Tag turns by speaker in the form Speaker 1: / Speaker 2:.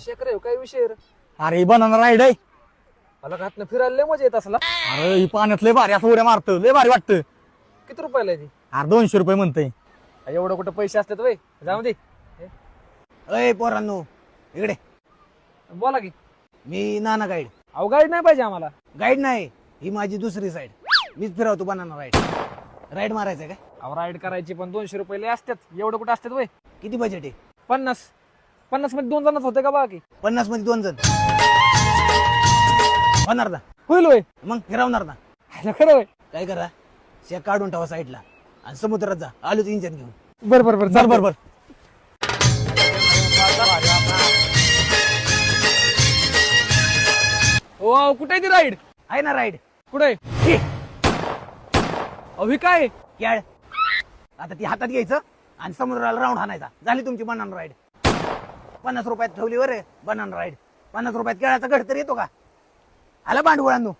Speaker 1: Shaker आहे काय विषय रे?
Speaker 2: अरे बनाना राईड आहे.
Speaker 1: मला घातनं फिरायला लय मजा येत असला.
Speaker 2: अरे ही पाण्यात लय भारी असं उड्या मारतं, लय भारी वाटतं.
Speaker 1: किती रुपयाला आहे ती?
Speaker 2: अरे 200 रुपये म्हणतंय.
Speaker 1: एवढं कुठं पैसे असतात वय? जाऊ दे.
Speaker 3: अय पोरांनो इकडे.
Speaker 1: बोला की.
Speaker 3: मी नाना गाईड.
Speaker 1: अहो गाईड नाही पाहिजे आम्हाला.
Speaker 3: गाईड नाही, ही माझी दुसरी साईड. मीच फिरवतो बनाना राईड. राईड मारायचं काय?
Speaker 1: अहो राईड करायची पण 200 रुपये लय असतात. एवढं कुठं असतात वय?
Speaker 3: किती बजेट आहे?
Speaker 1: 50 मध्ये 2 जणच होते का बाकी?
Speaker 3: 50 मध्ये 2 जण होणार ना?
Speaker 1: होईल वय?
Speaker 3: मग फिरवणार ना?
Speaker 1: खरं वय?
Speaker 3: काय करा, शेक काढून ठेवा साईडला आणि समुद्रात जा. आलोच इंजन घेऊन.
Speaker 1: बर बर बर
Speaker 2: बर बर बर.
Speaker 1: हो कुठे आहे ती राईड?
Speaker 3: आहे ना राईड?
Speaker 1: कुठे? अभि काय?
Speaker 3: कॅड. आता ती हातात घ्यायचं आणि समुद्राला राऊंड हाणायचा. झाली तुमची बनाना राईड. 50 रुपयात ठेवली वर बनाना राईड. 50 रुपयात केळाचा घड तर येतो का? आला भांडवळांनो.